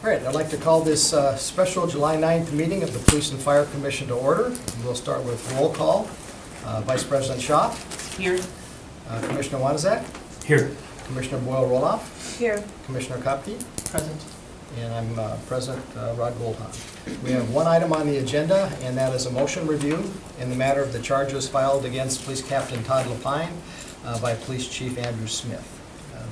All right, I'd like to call this special July 9th meeting of the Police and Fire Commission to order. We'll start with roll call. Vice President Shaw. Here. Commissioner Wanzak. Here. Commissioner Boyle-Roloff. Here. Commissioner Kopke. Present. And I'm President Rod Goldhahn. We have one item on the agenda, and that is a motion review in the matter of the charges filed against Police Captain Todd Lapine by Police Chief Andrew Smith.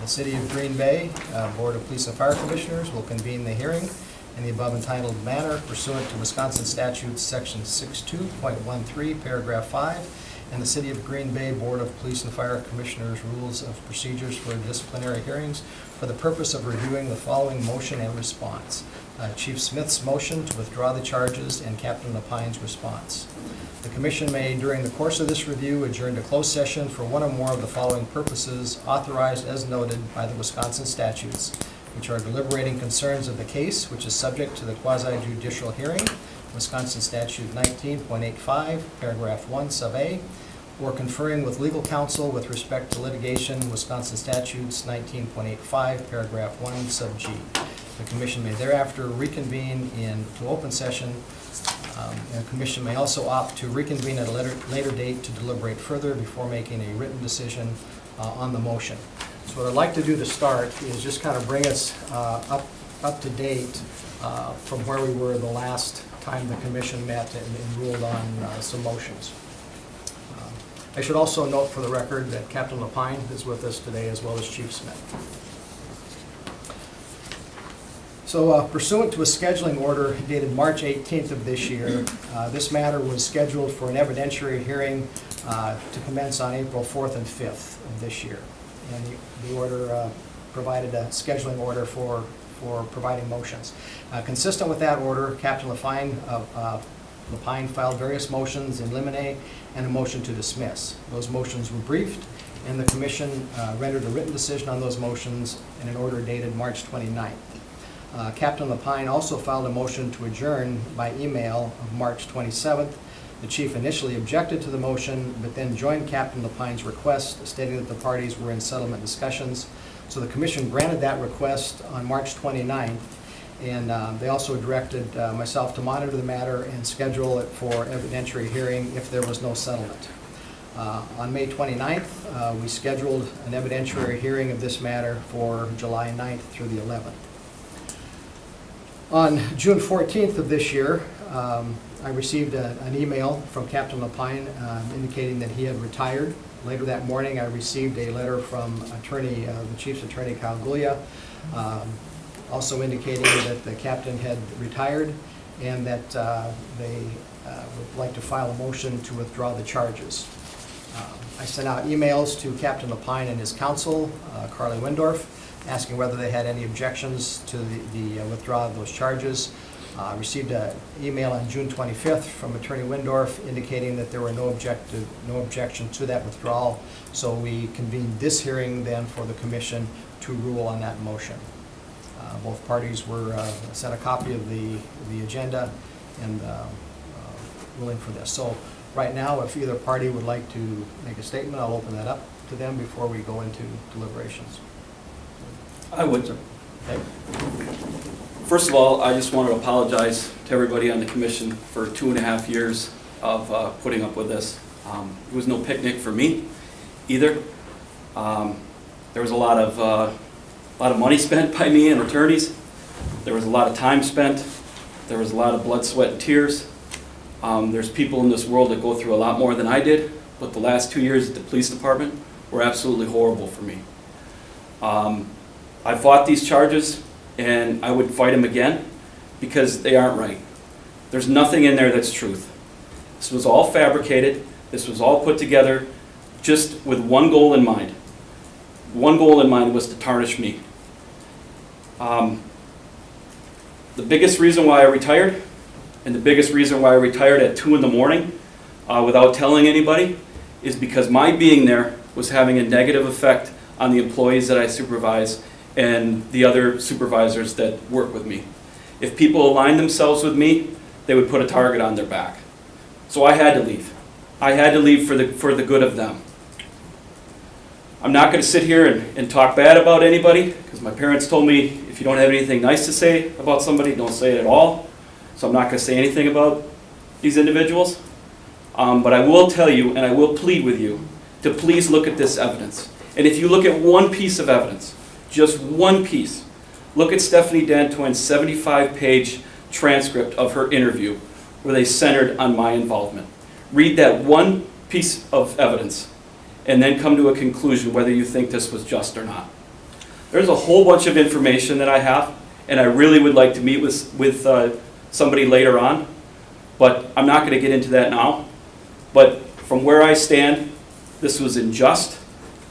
The City of Green Bay Board of Police and Fire Commissioners will convene the hearing in the above entitled manner pursuant to Wisconsin Statutes Section 62.13, Paragraph 5, and the City of Green Bay Board of Police and Fire Commissioners Rules of Procedures for Disciplinary Hearings for the purpose of reviewing the following motion and response. Chief Smith's motion to withdraw the charges and Captain Lapine's response. The Commission may, during the course of this review, adjourn to closed session for one or more of the following purposes authorized as noted by the Wisconsin statutes, which are deliberating concerns of the case, which is subject to the quasi-judicial hearing, Wisconsin Statute 19.85, Paragraph 1, Sub A, or conferring with legal counsel with respect to litigation, Wisconsin Statutes 19.85, Paragraph 1, Sub G. The Commission may thereafter reconvene into open session. And the Commission may also opt to reconvene at a later date to deliberate further before making a written decision on the motion. So what I'd like to do to start is just kind of bring us up to date from where we were the last time the Commission met and ruled on some motions. I should also note for the record that Captain Lapine is with us today as well as Chief Smith. So pursuant to a scheduling order dated March 18th of this year, this matter was scheduled for an evidentiary hearing to commence on April 4th and 5th of this year. And the order provided a scheduling order for providing motions. Consistent with that order, Captain Lapine filed various motions in limine and a motion to dismiss. Those motions were briefed, and the Commission rendered a written decision on those motions in an order dated March 29th. Captain Lapine also filed a motion to adjourn by email of March 27th. The Chief initially objected to the motion, but then joined Captain Lapine's request, stating that the parties were in settlement discussions. So the Commission granted that request on March 29th, and they also directed myself to monitor the matter and schedule it for evidentiary hearing if there was no settlement. On May 29th, we scheduled an evidentiary hearing of this matter for July 9th through the 11th. On June 14th of this year, I received an email from Captain Lapine indicating that he had retired. Later that morning, I received a letter from the Chief's Attorney, Kyle Gulia, also indicating that the captain had retired and that they would like to file a motion to withdraw the charges. I sent out emails to Captain Lapine and his counsel, Carly Windorf, asking whether they had any objections to the withdrawal of those charges. Received an email on June 25th from Attorney Windorf indicating that there were no objection to that withdrawal. So we convened this hearing then for the Commission to rule on that motion. Both parties were sent a copy of the agenda and ruling for this. So right now, if either party would like to make a statement, I'll open that up to them before we go into deliberations. I would, sir. Okay. First of all, I just want to apologize to everybody on the commission for 2.5 years of putting up with this. It was no picnic for me either. There was a lot of money spent by me and attorneys. There was a lot of time spent. There was a lot of blood, sweat, and tears. There's people in this world that go through a lot more than I did, but the last 2 years at the police department were absolutely horrible for me. I fought these charges, and I would fight them again because they aren't right. There's nothing in there that's truth. This was all fabricated. This was all put together just with one goal in mind. One goal in mind was to tarnish me. The biggest reason why I retired, and the biggest reason why I retired at 2 in the morning without telling anybody, is because my being there was having a negative effect on the employees that I supervise and the other supervisors that work with me. If people aligned themselves with me, they would put a target on their back. So I had to leave. I had to leave for the good of them. I'm not going to sit here and talk bad about anybody, because my parents told me if you don't have anything nice to say about somebody, don't say it at all. So I'm not going to say anything about these individuals. But I will tell you, and I will plead with you, to please look at this evidence. And if you look at one piece of evidence, just one piece, look at Stephanie Dantoin's 75-page transcript of her interview where they centered on my involvement. Read that one piece of evidence and then come to a conclusion whether you think this was just or not. There's a whole bunch of information that I have, and I really would like to meet with somebody later on, but I'm not going to get into that now. But from where I stand, this was unjust,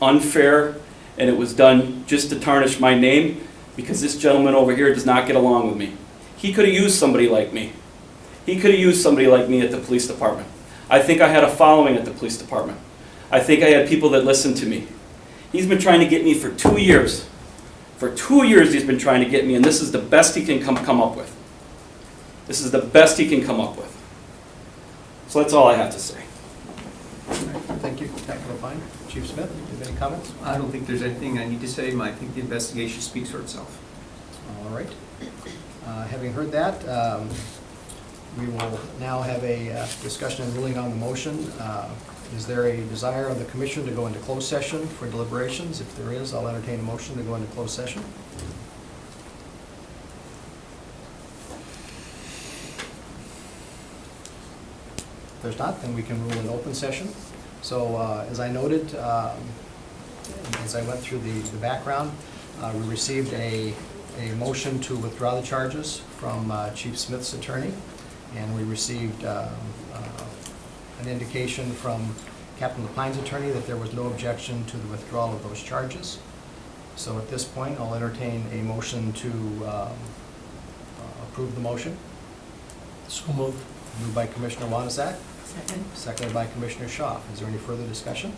unfair, and it was done just to tarnish my name because this gentleman over here does not get along with me. He could have used somebody like me. He could have used somebody like me at the police department. I think I had a following at the police department. I think I had people that listened to me. He's been trying to get me for 2 years. For 2 years he's been trying to get me, and this is the best he can come up with. This is the best he can come up with. So that's all I have to say. Thank you, Captain Lapine. Chief Smith, do you have any comments? I don't think there's anything I need to say. I think the investigation speaks for itself. All right. Having heard that, we will now have a discussion and ruling on the motion. Is there a desire of the commission to go into closed session for deliberations? If there is, I'll entertain a motion to go into closed session. If there's not, then we can rule an open session. So as I noted, as I went through the background, we received a motion to withdraw the charges from Chief Smith's attorney, and we received an indication from Captain Lapine's attorney that there was no objection to the withdrawal of those charges. So at this point, I'll entertain a motion to approve the motion. So moved. Moved by Commissioner Wanazak, Second. seconded by Commissioner Schaaf. Is there any further discussion?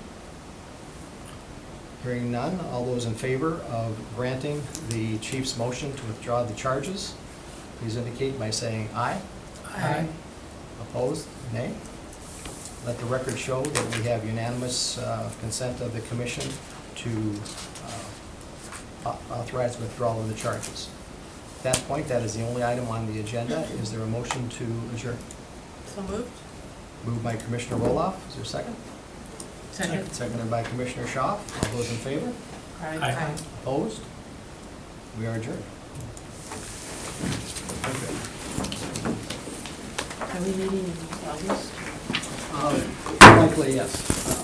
Hearing none, all those in favor of granting the chief's motion to withdraw the charges, please indicate by saying aye. Aye. Opposed? Nay. Let the record show that we have unanimous consent of the commission to authorize withdrawal of the charges. At that point, that is the only item on the agenda. Is there a motion to adjourn? So moved. Moved by Commissioner Roloff. Is there a second? Second. Seconded by Commissioner Schaaf. All those in favor? Aye. Opposed? We are adjourned. Are we meeting in August? Likely, yes.